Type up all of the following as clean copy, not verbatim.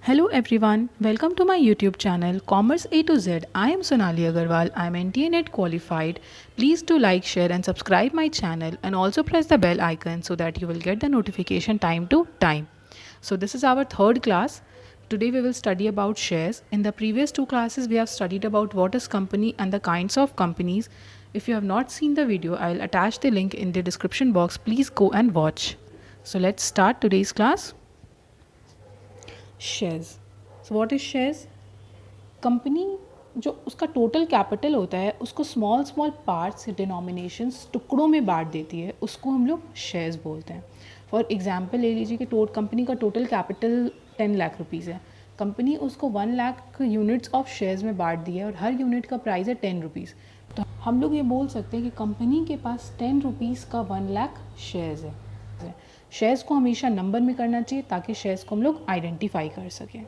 Hello everyone, welcome to my YouTube channel Commerce A to Z. I am Sonali Agarwal. I am NTA-NET qualified. Please do like, share and subscribe my channel and also press the bell icon so that you will get the notification time to time. So this is our third class. Today we will study about shares. In the previous two classes we have studied about what is company and the kinds of companies. If you have not seen the video, I will attach the link in the description box. Please go and watch. So let's start today's class. Shares. So what is shares? Company जो उसका total capital होता है उसको small small parts denominations टुकड़ों में बांट देती है, उसको हम लोग शेयर्स बोलते हैं. फॉर एग्जांपल ले लीजिए कि कंपनी का टोटल कैपिटल 10 लाख रुपीज़ है. कंपनी उसको 1 लाख यूनिट्स ऑफ शेयर्स में बांट दी है और हर यूनिट का प्राइस है 10 रुपीज़. तो हम लोग ये बोल सकते हैं कि कंपनी के पास 10 रुपीज़ का 1 लाख शेयर्स है. शेयर्स को हमेशा नंबर में करना चाहिए ताकि शेयर्स को हम लोग आइडेंटिफाई कर सकें.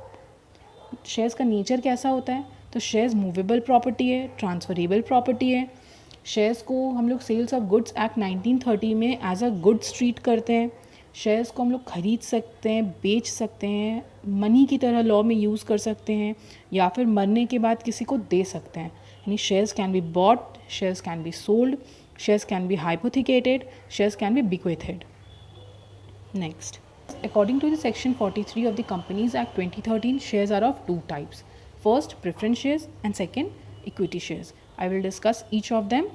शेयर्स का नेचर कैसा होता है? तो शेयर्स मूवेबल प्रॉपर्टी है, ट्रांसफरेबल प्रॉपर्टी है. शेयर्स को हम लोग सेल्स ऑफ गुड्स एक्ट 1930 में एज अ गुड्स ट्रीट करते हैं. शेयर्स को हम लोग खरीद सकते हैं, बेच सकते हैं, मनी की तरह लॉ में यूज़ कर सकते हैं या फिर मरने के बाद किसी को दे सकते हैं. यानी shares can be bought, shares can be sold, shares can be hypothecated, shares can be bequeathed. Next, according to the section 43 of the Companies Act 2013, shares are of two types. First, preference shares and second, equity shares. I will discuss each of them.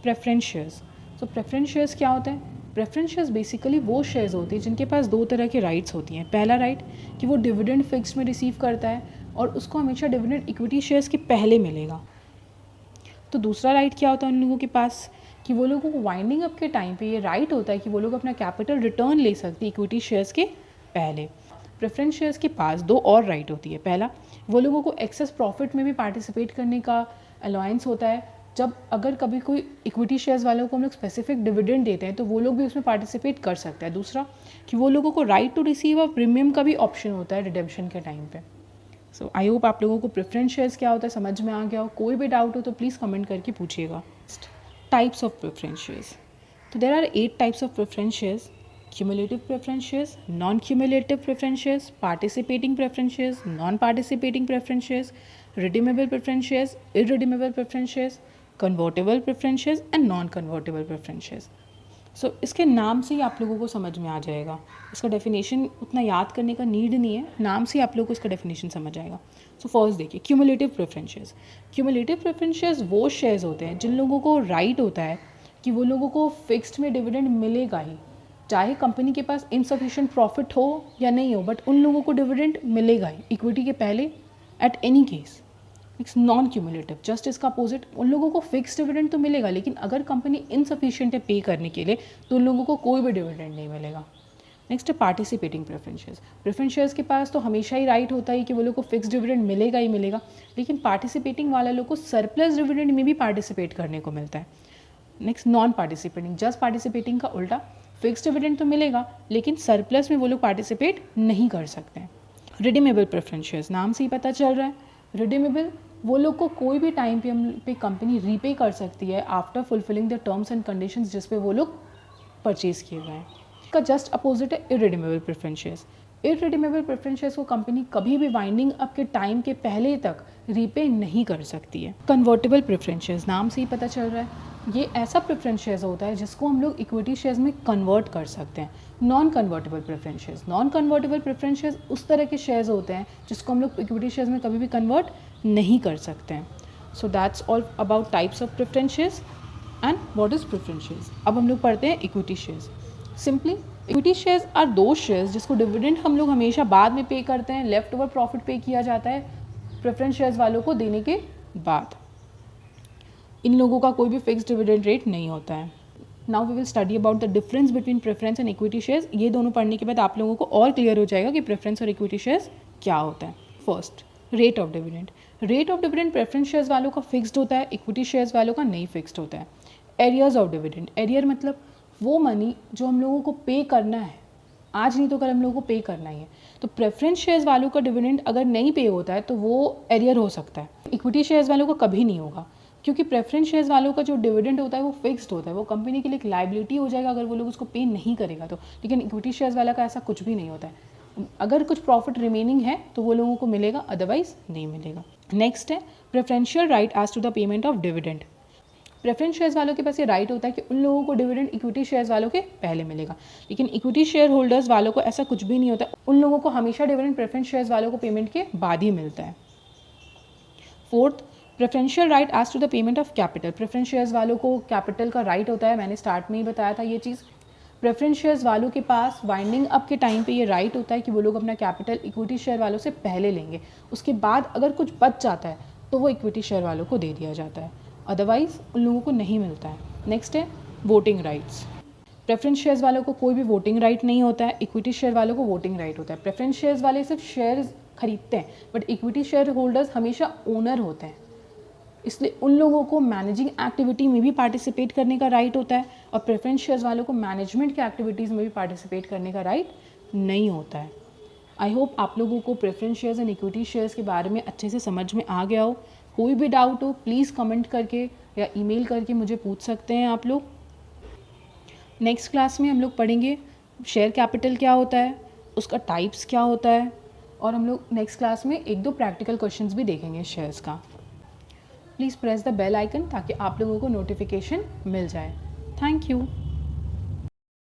Preference shares. So preference shares क्या होता है? Preference shares basically वो shares होते हैं जिनके पास दो तरह के rights होती हैं. पहला right कि वो dividend fixed में receive करता है और उसको हमेशा dividend equity shares के पहले मिलेगा. तो दूसरा right क्या होता है उन लोगों के पास कि वो लोगों को वाइंडिंग अप के टाइम पे ये राइट होता है कि वो लोग अपना कैपिटल रिटर्न ले सकते हैं इक्विटी शेयर्स के पहले. प्रेफरेंस शेयर्स के पास दो और राइट होती है. पहला, वो लोगों को एक्सेस प्रॉफिट में भी पार्टिसिपेट करने का अलाउंस होता है. जब अगर कभी कोई इक्विटी शेयर्स वालों को हम लोग स्पेसिफिक डिविडेंड देते हैं तो वो लोग भी उसमें पार्टिसिपेट कर सकते हैं. दूसरा कि वो लोगों को right to receive a premium का भी ऑप्शन होता है रिडेम्पशन के टाइम पे. सो आई होप आप लोगों को प्रेफरेंस शेयर्स क्या होता है समझ में आ गया हो. कोई भी डाउट हो तो प्लीज़ कमेंट करके पूछिएगा. Types of preference shares. So there are 8 types of preference shares: cumulative preference shares, non-cumulative preference shares, participating preference shares, non-participating preference shares, redeemable preference shares, irredeemable preference shares, convertible preference shares and non-convertible preference shares. So इसके नाम से ही आप लोगों को समझ में आ जाएगा. इसका डेफिनेशन उतना याद करने का नीड नहीं है, नाम से ही आप लोगों को इसका डेफिनेशन समझ आएगा. सो फर्स्ट देखिए, cumulative preference shares. Cumulative preference shares वो शेयर्स होते हैं जिन लोगों को राइट होता है कि वो लोगों को फिक्स्ड में डिविडेंड मिलेगा ही, चाहे कंपनी के पास इनसफिशिएंट प्रॉफिट हो या नहीं हो, बट उन लोगों को डिविडेंड मिलेगा ही इक्विटी के पहले at any case. It's non cumulative, just इसका अपोजिट. उन लोगों को फिक्स डिविडेंड तो मिलेगा लेकिन अगर कंपनी इनसफिशिएंट है पे करने के लिए तो उन लोगों को कोई भी डिविडेंड नहीं मिलेगा. नेक्स्ट है participating preference shares. Preference shares के पास तो हमेशा ही राइट होता है कि वो लोग को फिक्स डिविडेंड मिलेगा ही मिलेगा, लेकिन पार्टिसिपेटिंग वाला लोग को सरप्लस डिविडेंड में भी पार्टिसिपेट करने को मिलता है. Next non participating. Just participating का उल्टा, फिक्स डिविडेंड तो मिलेगा लेकिन सरप्लस में वो लोग पार्टिसिपेट नहीं कर सकते हैं. रिडीमेबल प्रेफरेंस शेयर्स, नाम से ही पता चल रहा है. रिडीमेबल वो लोग को कोई भी टाइम पे कंपनी रीपे कर सकती है after fulfilling the terms and conditions जिस पे वो लोग परचेज किए गए हैं. इसका जस्ट अपोजिट है irredeemable preference shares. Irredeemable preference shares को कंपनी कभी भी वाइंडिंग अप के टाइम के पहले तक रीपे नहीं कर सकती है. कन्वर्टेबल प्रेफरेंस शेयर्स, नाम से ही पता चल रहा है, ये ऐसा प्रेफरेंस शेयर्स होता है जिसको हम लोग इक्विटी शेयर्स में कन्वर्ट कर सकते हैं. Non convertible preference shares. Non convertible preference shares उस तरह के शेयर्स होते हैं जिसको हम लोग इक्विटी शेयर्स में कभी भी कन्वर्ट नहीं कर सकते हैं. So that's all about types of preference shares and what is preference shares. अब हम लोग पढ़ते हैं equity shares. Simply equity shares are दो शेयर्स जिसको डिविडेंड हम लोग हमेशा बाद में पे करते हैं. लेफ्ट ओवर प्रॉफिट पे किया जाता है प्रेफरेंस शेयर्स वालों को देने के बाद. इन लोगों का कोई भी फिक्स डिविडेंड रेट नहीं होता है. Now we will study about the difference between preference and equity shares. ये दोनों पढ़ने के बाद आप लोगों को और क्लियर हो जाएगा कि प्रेफरेंस और इक्विटी शेयर्स क्या होता है. First, rate of dividend. Rate of dividend preference shares वालों का फिक्स्ड होता है, इक्विटी शेयर्स वालों का नहीं फिक्स्ड होता है. Arrears of dividend. एरियर मतलब वो मनी जो हम लोगों को पे करना है, आज नहीं तो कल हम लोगों को पे करना ही है. तो प्रेफरेंस शेयर्स वालों का डिविडेंड अगर नहीं पे होता है तो वो एरियर हो सकता है. इक्विटी शेयर्स वालों का कभी नहीं होगा क्योंकि प्रेफरेंस शेयर्स वालों का जो डिविडेंड होता है वो फिक्स्ड होता है. वो कंपनी के लिए एक लाइबिलिटी हो जाएगा अगर वो लोग उसको पे नहीं करेगा तो. लेकिन इक्विटी शेयर्स वाला का ऐसा कुछ भी नहीं होता है. अगर कुछ प्रॉफिट रिमेनिंग है तो वो लोगों को मिलेगा, अदरवाइज नहीं मिलेगा। नेक्स्ट है preferential right as to the payment of dividend. Preference shares वालों के पास ये राइट होता है कि उन लोगों को डिविडेंड इक्विटी शेयर्स वालों के पहले मिलेगा, लेकिन इक्विटी शेयर होल्डर्स वालों को ऐसा कुछ भी नहीं होता, उन लोगों को हमेशा डिविडेंड प्रेफरेंस शेयर्स वालों को पेमेंट के बाद ही मिलता है। Fourth, preferential right as to the payment of capital. Preference shares वालों को कैपिटल का राइट होता है, मैंने स्टार्ट में ही बताया था ये चीज़। प्रेफरेंस शेयर्स वालों के पास वाइंडिंग अप के टाइम पे ये राइट होता है कि वो लोग अपना कैपिटल इक्विटी शेयर वालों से पहले लेंगे, उसके बाद अगर कुछ बच जाता है तो वो इक्विटी शेयर वालों को दे दिया जाता है, अदरवाइज उन लोगों को नहीं मिलता है। नेक्स्ट है वोटिंग राइट्स। प्रेफरेंस शेयर्स वालों को कोई भी वोटिंग राइट नहीं होता है, इक्विटी शेयर वालों को वोटिंग राइट होता है। प्रेफरेंस शेयर्स वाले सिर्फ शेयर्स खरीदते हैं, बट इक्विटी शेयर होल्डर्स हमेशा ओनर होते हैं, इसलिए उन लोगों को मैनेजिंग एक्टिविटी में भी पार्टिसिपेट करने का राइट होता है, और प्रेफरेंस शेयर्स वालों को मैनेजमेंट की एक्टिविटीज़ में भी पार्टिसिपेट करने का राइट नहीं होता है। आई होप आप लोगों को preference shares and equity shares के बारे में अच्छे से समझ में आ गया हो। कोई भी डाउट हो प्लीज़ कमेंट करके या ईमेल करके मुझे पूछ सकते हैं आप लोग। नेक्स्ट क्लास में हम लोग पढ़ेंगे शेयर कैपिटल क्या होता है, उसका टाइप्स क्या होता है, और हम लोग नेक्स्ट क्लास में 1-2 प्रैक्टिकल क्वेश्चंस भी देखेंगे शेयर्स का। Please press the bell icon ताकि आप लोगों को नोटिफिकेशन मिल जाए। Thank you.